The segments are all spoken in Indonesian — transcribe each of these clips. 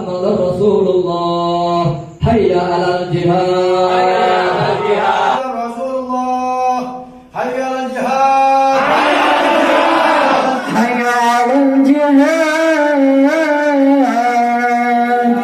Muhammadar Rasulullah. Hayya 'alal jihad. Rasulullah. Hayya 'alal jihad. Hayya 'alal jihad.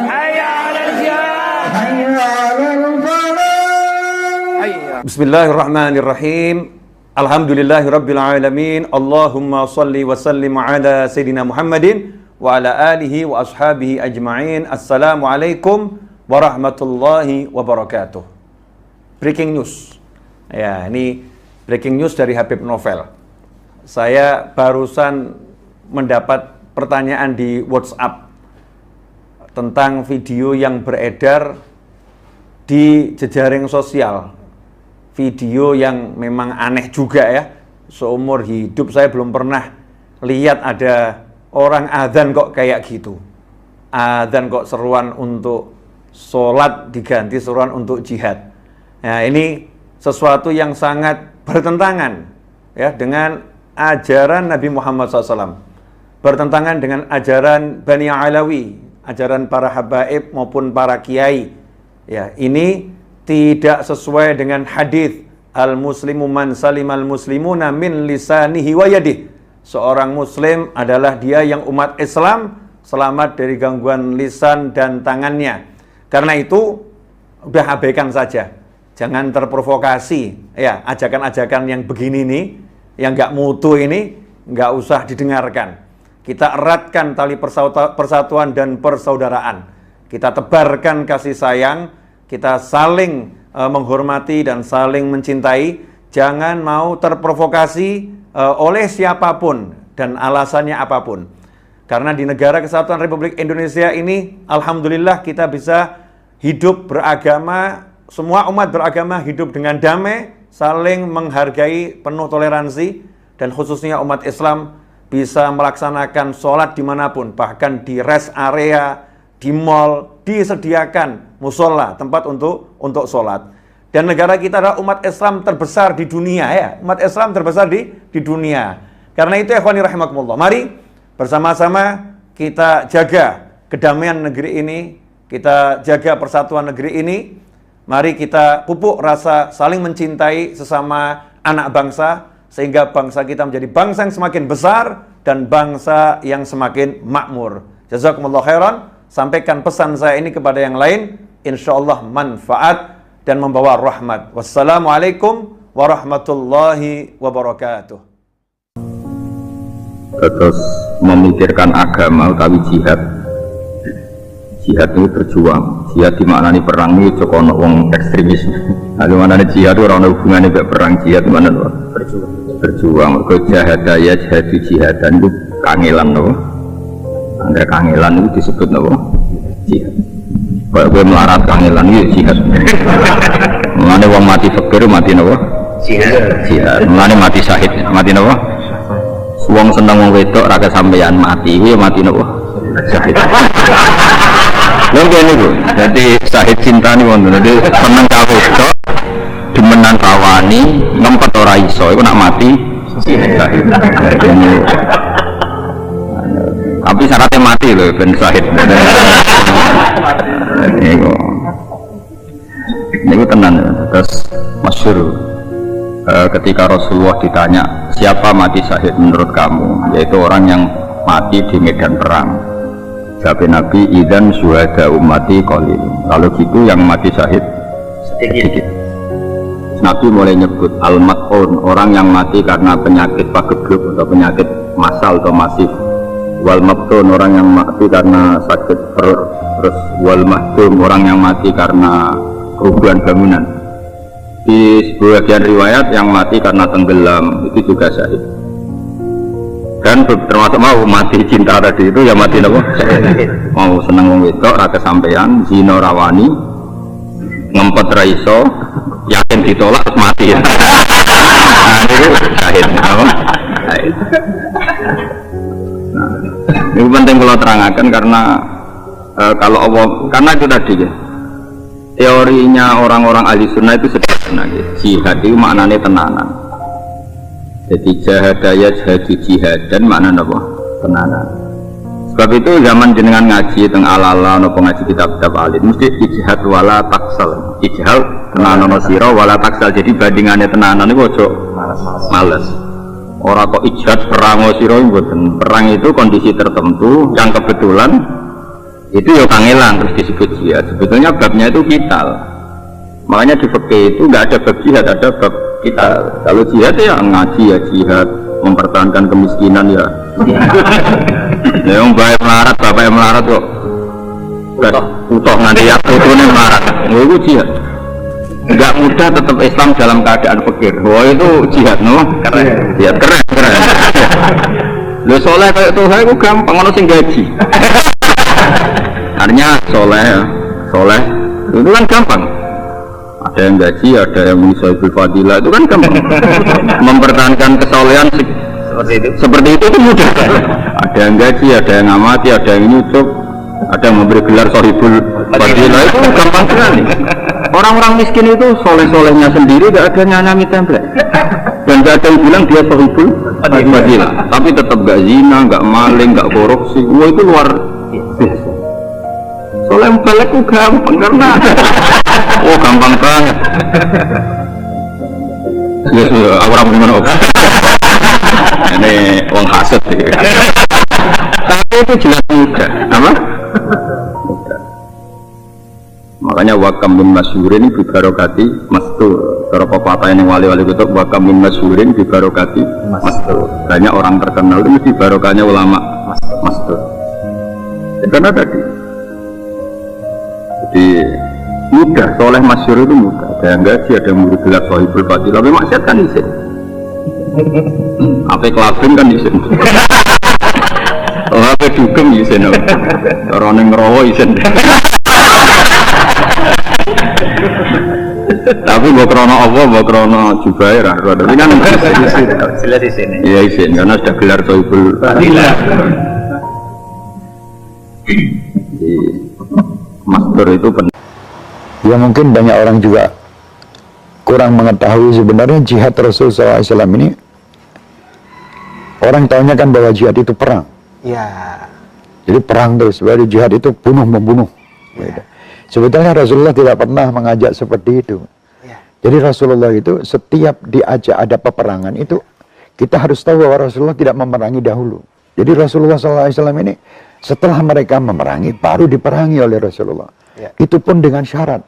Hayya 'alal jihad. Hayya 'alal falah. Bismillahirrahmanirrahim. Alhamdulillahirabbil alamin. Allahumma shalli wa sallim ala sayidina Muhammadin wa ala alihi wa ashabihi ajma'in. Assalamualaikum warahmatullahi wabarakatuh. Breaking news. Ya, ini breaking news dari Habib Novel. Saya barusan mendapat pertanyaan di WhatsApp tentang video yang beredar di jejaring sosial. Video yang memang aneh juga ya. Seumur hidup saya belum pernah lihat ada orang adzan kok kayak gitu. Adzan kok seruan untuk sholat diganti seruan untuk jihad. Nah, ini sesuatu yang sangat bertentangan ya dengan ajaran Nabi Muhammad SAW. Bertentangan dengan ajaran Bani Alawi, ajaran para habaib maupun para kiai. Ya, ini tidak sesuai dengan hadis al-muslimu man salimal muslimuna min lisanihi wa yadihi. Seorang muslim adalah dia yang umat Islam selamat dari gangguan lisan dan tangannya. Karena itu udah abaikan saja. Jangan terprovokasi ya, ajakan-ajakan yang begini nih, yang enggak mutu ini enggak usah didengarkan. Kita eratkan tali persatuan dan persaudaraan. Kita tebarkan kasih sayang. Kita saling menghormati dan saling mencintai. Jangan mau terprovokasi oleh siapapun dan alasannya apapun. Karena di negara kesatuan Republik Indonesia ini, alhamdulillah kita bisa hidup beragama, semua umat beragama hidup dengan damai, saling menghargai, penuh toleransi, dan khususnya umat Islam bisa melaksanakan sholat dimanapun, bahkan di rest area, di mall, disediakan musola, tempat untuk sholat. Dan negara kita adalah umat Islam terbesar di dunia ya, umat Islam terbesar di dunia. Karena itu ikhwani rahimakumullah, mari bersama-sama kita jaga kedamaian negeri ini, kita jaga persatuan negeri ini. Mari kita pupuk rasa saling mencintai sesama anak bangsa, sehingga bangsa kita menjadi bangsa yang semakin besar dan bangsa yang semakin makmur. Jazakumullah khairan. Sampaikan pesan saya ini kepada yang lain, insyaallah manfaat dan membawa rahmat. Wassalamualaikum warahmatullahi wabarakatuh. Terus memikirkan agama utawi jihad. Jihad itu berjuang. Jihad dimaknani perang itu cokono wong ekstremis. Lalu mana jihad itu orang hubungannya dengan perang. Jihad mana loh? Berjuang. Mergo jahadaya jihadu jihadan itu kangelan loh. Angger kangelan itu disebut apa? Jihad. Kalau gue melarat kangelan itu jihad. Mulane wong mati fakir mati napa? Jihad. Jihad. Mulane mati syahid. Mati napa? Wong seneng wong wedok ra kesampean mati kuwi mati napa? Syahid. Lha kene Bu. Dadi syahid cinta niku wonten. Dadi seneng ka wedok demenan kawani ngempet ora iso iku nak mati syahid. Tapi syaratnya mati loh, ben syahid. Ini tenan. Terus masyhur ketika Rasulullah ditanya siapa mati syahid menurut kamu, yaitu orang yang mati di medan perang. Jawab Nabi, idzan syuhada ummati qalil. Kalau gitu yang mati syahid sedikit. Nabi mulai nyebut al-mat'un, orang yang mati karena penyakit pagebluk atau penyakit massal atau masif. Wal mabtun, orang yang mati karena sakit perut. Terus wal mahdum, orang yang mati karena kerubuhan bangunan. Di sebagian riwayat yang mati karena tenggelam itu juga syahid. Dan termasuk mau mati cinta tadi itu ya mati apa? Mau seneng wong wedok ra kesampean, zina rawani, ngempet ra iso, yakin ditolak terus mati. Nah, itu syahid apa? Syahid. Ini penting kalau terangkan karena kalau Allah, karena itu tadi ya, teorinya orang-orang ahli sunnah itu sederhana ya. Jihad itu maknanya tenanan. Jadi jahadaya jihadu jihad dan maknanya apa? Tenanan. Sebab itu zaman jenengan ngaji teng ala-ala napa ngaji kitab-kitab alit mesti ijtihad wala taksal. Ijtihad tenanan sira wala taksal. Jadi bandingannya tenanan niku aja males. Ora kok ijtihad perang sira mboten. Perang itu kondisi tertentu yang kebetulan itu ya kangelan terus disebut jihad. Sebetulnya babnya itu kital. Makanya di fikih itu enggak ada bab jihad, ada bab kital. Kalau jihad ya ngaji ya jihad, mempertahankan kemiskinan ya. Yang baik melarat, bapak yang melarat kok utuh nanti ya putune melarat. Itu jihad. Enggak mudah tetap Islam dalam keadaan fakir. Wah itu jihad, no? Keren. Jihad keren. Lo soleh kayak Tuhan itu gampang, ono sing gaji. Artinya soleh itu kan gampang. Ada yang gaji, ada yang misalnya fadilah, itu kan gampang. Mempertahankan kesolehan seperti itu mudah. Ada yang gaji, ada yang ngamati, ada yang nyucuk, ada yang memberi gelar sohibul fadilah, itu gampang sekali. Orang-orang miskin itu soleh-solehnya sendiri, gak ada nyanyami template. Dan gak ada yang bilang dia sohibul fadilah, tapi tetap gak zina, gak maling, gak korupsi. Wah itu luar biasa. Soleh balik itu gampang karena oh gampang banget. Ya sudah, aku ramu dimana? Ini uang hasad. Tapi itu jelas mudah, apa? Makanya wakam min masyhurin bi barokati mastur. Cara pepatah yang wali-wali kutub wakam min masyhurin bi barokati mastur. Banyak orang terkenal itu mesti barokahnya ulama mastur. Karena tadi jadi mudah, soleh masyhur itu mudah. Ada yang gaji, ada yang murid gelar sohibul fadilah. Tapi maksiat kan izin. Apa kelabing kan izin. Apa dugem izin. Orang yang ngerowo izin. Tapi buat krono Allah, buat krono Jubair. Tapi kan jelas izin. Iya izin, karena sudah gelar sohibul fadilah. Master itu penting. Ya mungkin banyak orang juga kurang mengetahui sebenarnya jihad Rasulullah SAW ini. Orang tahunya kan bahwa jihad itu perang. Ya. Jadi perang terus, bahwa jihad itu bunuh-membunuh. Ya. Sebetulnya Rasulullah tidak pernah mengajak seperti itu. Ya. Jadi Rasulullah itu setiap diajak ada peperangan itu, kita harus tahu bahwa Rasulullah tidak memerangi dahulu. Jadi Rasulullah SAW ini setelah mereka memerangi, baru diperangi oleh Rasulullah. Ya. Itu pun dengan syarat.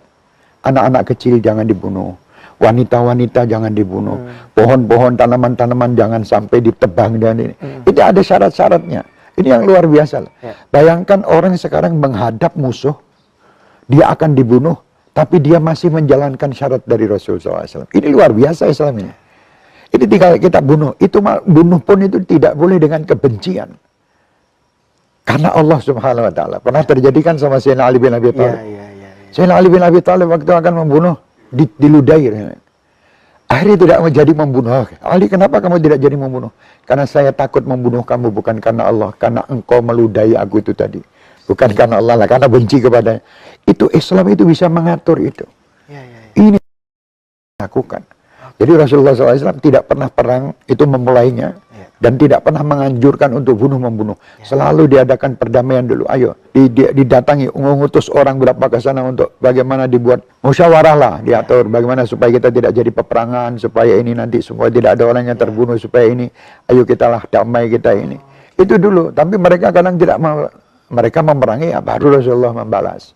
Anak-anak kecil jangan dibunuh. Wanita-wanita jangan dibunuh. Pohon-pohon, tanaman-tanaman jangan sampai ditebang. Dan ini. Itu ada syarat-syaratnya. Ini yang luar biasa. Ya. Bayangkan orang sekarang menghadap musuh. Dia akan dibunuh. Tapi dia masih menjalankan syarat dari Rasulullah SAW. Ini luar biasa Islam ini. Ini tinggal kita bunuh. Itu bunuh pun itu tidak boleh dengan kebencian. Karena Allah Subhanahu wa taala pernah terjadikan sama Sayyidina Ali bin Abi Thalib. Sayyidina Ali bin Abi Thalib waktu akan membunuh diludahi. Akhirnya tidak menjadi membunuh. Ali, kenapa kamu tidak jadi membunuh? Karena saya takut membunuh kamu bukan karena Allah, karena engkau meludahi aku itu tadi. Bukan karena Allah lah, karena benci kepadanya. Itu Islam itu bisa mengatur itu. Ini lakukan. Jadi Rasulullah SAW tidak pernah perang itu memulainya. Dan tidak pernah menganjurkan untuk bunuh-membunuh. Selalu diadakan perdamaian dulu. Ayo, didatangi, mengutus orang berapa ke sana untuk bagaimana dibuat musyawarah lah, diatur. Bagaimana supaya kita tidak jadi peperangan, supaya ini nanti semua tidak ada orang yang terbunuh, supaya ini, ayo kita lah damai kita ini. Itu dulu. Tapi mereka kadang tidak mau, mereka memerangi, ya baru Rasulullah membalas.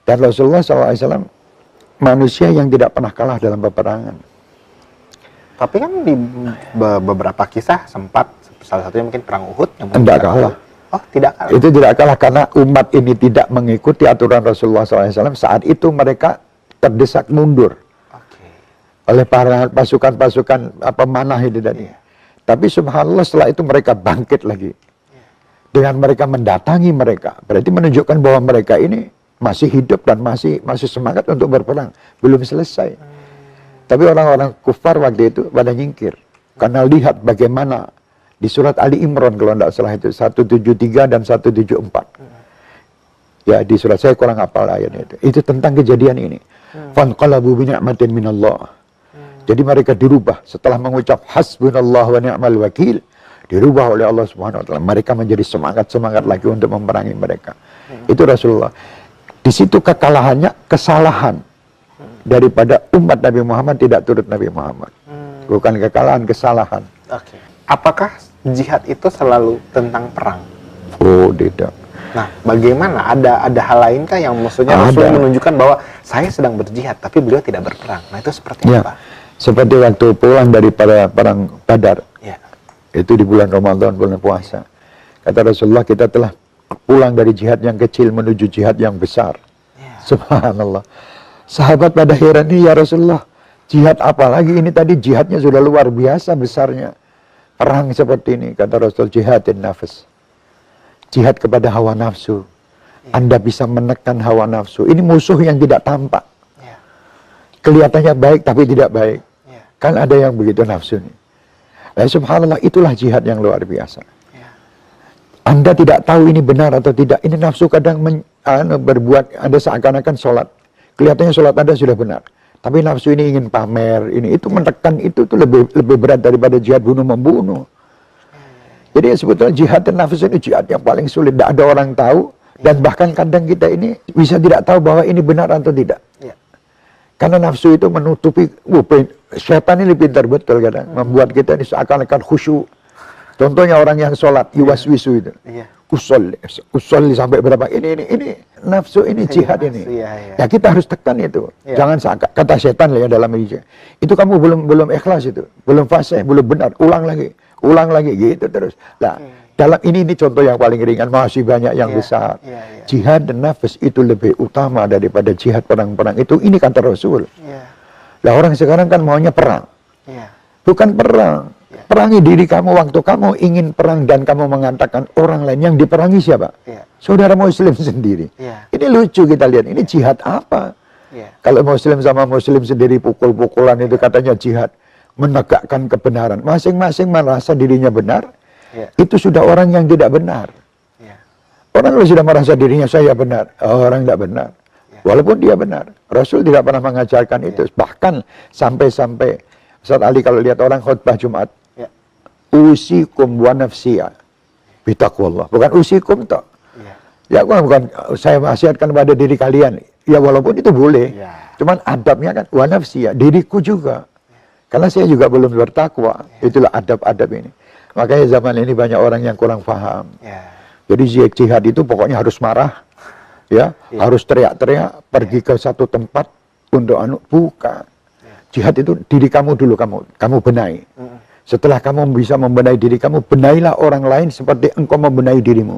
Dan Rasulullah SAW manusia yang tidak pernah kalah dalam peperangan. Tapi kan di beberapa kisah sempat, salah satunya mungkin perang Uhud yang tidak kalah. Oh, tidak kalah. Itu tidak kalah karena umat ini tidak mengikuti aturan Rasulullah SAW. Saat itu mereka terdesak mundur oleh para pasukan-pasukan pemanah itu tadi. Tapi subhanallah setelah itu mereka bangkit lagi. Dengan mereka mendatangi mereka, berarti menunjukkan bahwa mereka ini masih hidup dan masih semangat untuk berperang. Belum selesai. Tapi orang-orang kufar waktu itu pada nyingkir. Karena lihat bagaimana di surat Ali Imran kalau tidak salah itu 173 dan 174. Ya di surat saya kurang hafal ayatnya itu. Itu tentang kejadian ini. Fanqalabu bi ni'matin minallah. Jadi mereka dirubah setelah mengucap hasbunallah wa ni'mal wakil. dirubah oleh Allah Subhanahu wa taala. Mereka menjadi semangat lagi untuk memerangi mereka. Itu Rasulullah. Di situ kekalahannya kesalahan daripada umat Nabi Muhammad tidak turut Nabi Muhammad. Bukan kekalahan, kesalahan. Oke. Apakah jihad itu selalu tentang perang? Oh, tidak. Nah, bagaimana? Ada hal lain kah yang maksudnya Ada. Rasul menunjukkan bahwa saya sedang berjihad, tapi beliau tidak berperang? Nah, itu seperti Ya, apa? seperti waktu pulang dari perang Badar, Ya. itu di bulan Ramadan, bulan puasa. Kata Rasulullah, kita telah pulang dari jihad yang kecil menuju jihad yang besar. Ya. Subhanallah. Sahabat pada heran, ini ya Rasulullah, jihad apa lagi? Ini tadi jihadnya sudah luar biasa besarnya. Perang seperti ini, kata Rasul, jihadin nafas. Jihad kepada hawa nafsu. Anda bisa menekan hawa nafsu. Ini musuh yang tidak tampak. Ya. Kelihatannya baik tapi tidak baik. Ya. Kan ada yang begitu nafsu nih. Nah, subhanallah, itulah jihad yang luar biasa. Ya. Anda tidak tahu ini benar atau tidak. Ini nafsu kadang berbuat Anda seakan-akan sholat. Kelihatannya sholat Anda sudah benar. Tapi nafsu ini ingin pamer. Itu menekan itu tuh lebih berat daripada jihad bunuh-membunuh. Jadi sebetulnya jihad dan nafsu ini jihad yang paling sulit. Tidak ada orang tahu. Dan bahkan kadang kita ini bisa tidak tahu bahwa ini benar atau tidak. Ya. Karena nafsu itu menutupi. Syaitan ini pintar betul kadang. Membuat kita ini seakan-akan khusyuk. Contohnya orang yang sholat. Yuwaswisu itu. Iya. Usolli sampai berapa. Ini nafsu ini jihad ini. Iya. Ya kita harus tekan itu. Iya. Jangan kata setan ya dalam ini. Itu kamu belum ikhlas itu. Belum fasih, belum benar. Ulang lagi gitu terus. Nah, dalam ini contoh yang paling ringan, masih banyak yang besar. Iya. Jihad dan nafas itu lebih utama daripada jihad perang-perang itu. Ini kata Rasul. Iya. Lah orang sekarang kan maunya perang. Iya. Bukan perang. Perangi diri kamu waktu kamu ingin perang dan kamu mengatakan orang lain yang diperangi siapa? Iya. Saudara muslim sendiri. Iya. Ini lucu kita lihat. Ini jihad apa? Iya. Kalau muslim sama muslim sendiri pukul-pukulan itu katanya jihad. Menegakkan kebenaran. Masing-masing merasa dirinya benar. Ya. Itu sudah orang yang tidak benar. Ya. Orang kalau sudah merasa dirinya saya benar. Orang tidak benar. Ya. Walaupun dia benar. Rasul tidak pernah mengajarkan itu. Bahkan sampai-sampai Ustaz Ali kalau lihat orang khutbah Jumat. Ya. Usikum wa nafsiyah. Bitaqwallah. Bukan usikum toh. Ya bukan saya wasiatkan pada diri kalian. Ya walaupun itu boleh. Ya. Cuman adabnya kan wa nafsiyah. Diriku juga. Karena saya juga belum bertakwa. Itulah adab-adab ini. Makanya zaman ini banyak orang yang kurang paham. Ya. Jadi jihad itu pokoknya harus marah. Ya. Harus teriak-teriak. Pergi ke satu tempat untuk bukan. Jihad itu diri kamu dulu. Kamu benahi. Setelah kamu bisa membenahi diri kamu, benailah orang lain seperti engkau membenahi dirimu.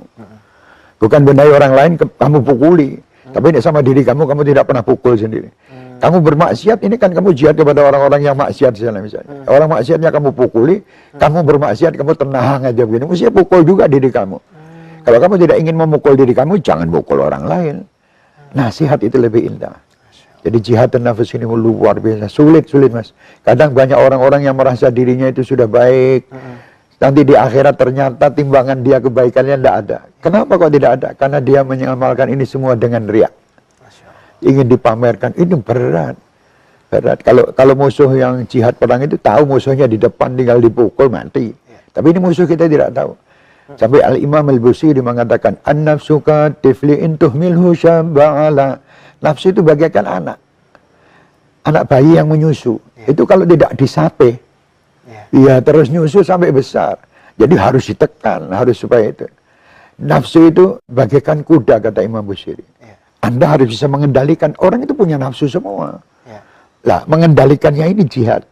Bukan benahi orang lain, kamu pukuli. Tapi ini sama diri kamu tidak pernah pukul sendiri. Kamu bermaksiat, ini kan kamu jihad kepada orang-orang yang maksiat misalnya. Orang maksiatnya kamu pukuli, kamu bermaksiat, kamu tenang aja begini. Mesti pukul juga diri kamu. Kalau kamu tidak ingin memukul diri kamu, jangan pukul orang lain. Nasihat itu lebih indah. Jadi jihad dan nafas ini luar biasa. Sulit mas. Kadang banyak orang-orang yang merasa dirinya itu sudah baik. Nanti di akhirat ternyata timbangan dia kebaikannya tidak ada. Kenapa kok tidak ada? Karena dia mengamalkan ini semua dengan riak. Ingin dipamerkan, ini berat. Kalau musuh yang jihad perang itu tahu musuhnya di depan tinggal dipukul mati. Tapi ini musuh kita tidak tahu. Sampai Al-Imam Al-Busiri mengatakan, an-nafsu ka tifli'in tuhmilhu syab'ala. Nafsu itu bagaikan anak bayi yang menyusu. Itu kalau tidak disape, ya terus nyusu sampai besar. Jadi harus ditekan, harus supaya itu. Nafsu itu bagaikan kuda, kata Imam Busiri. Anda harus bisa mengendalikan. Orang itu punya nafsu semua. Lah, mengendalikannya ini jihad.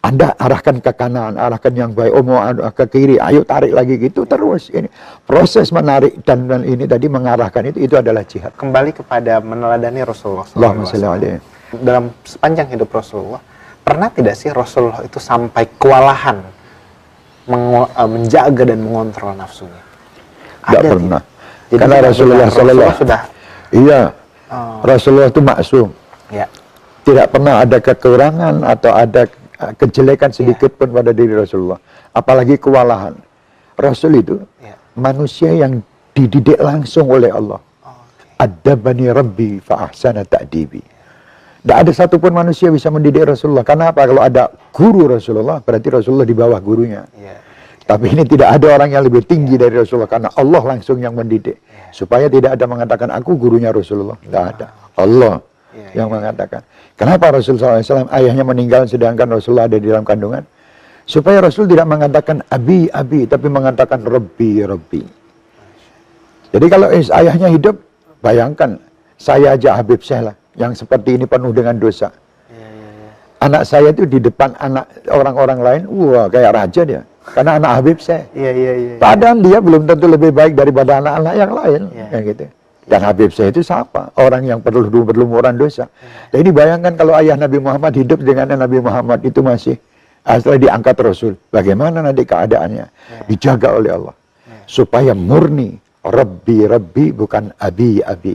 Anda arahkan ke kanan, arahkan yang baik, mau ke kiri, ayo tarik lagi gitu terus. Ini proses menarik dan ini tadi mengarahkan itu adalah jihad. Kembali kepada meneladani Rasulullah SAW. Dalam sepanjang hidup Rasulullah, pernah tidak sih Rasulullah itu sampai kewalahan menjaga dan mengontrol nafsunya? Tidak pernah. Jadi karena Rasulullah sudah. Iya. Rasulullah itu maksum. Ya. Tidak pernah ada kekurangan atau ada kejelekan sedikit pun pada diri Rasulullah. Apalagi kewalahan. Rasul itu manusia yang dididik langsung oleh Allah. Adabani Rabbi fa ahsana ta'dibi. Tidak ada satupun manusia bisa mendidik Rasulullah. Karena apa? Kalau ada guru Rasulullah, berarti Rasulullah di bawah gurunya. Tapi ini tidak ada orang yang lebih tinggi dari Rasulullah karena Allah langsung yang mendidik. Supaya tidak ada mengatakan aku gurunya Rasulullah. Tidak ada. Allah yang mengatakan. Kenapa Rasulullah SAW ayahnya meninggal sedangkan Rasulullah ada di dalam kandungan? Supaya Rasul tidak mengatakan abi, abi, tapi mengatakan Rabbi, Rabbi. Jadi kalau ayahnya hidup, bayangkan saya aja Habib saya lah, yang seperti ini penuh dengan dosa. Anak saya itu di depan anak orang-orang lain, wah kayak raja dia. Karena anak Habib saya. Padahal dia belum tentu lebih baik daripada anak-anak yang lain. Kayak gitu. Dan Habib saya itu siapa? Orang yang perlu berlumuran dosa. Jadi bayangkan kalau ayah Nabi Muhammad hidup dengan Nabi Muhammad itu masih setelah diangkat Rasul. Bagaimana nanti keadaannya? Dijaga oleh Allah. Supaya murni. Rabbi, Rabbi bukan abi, abi.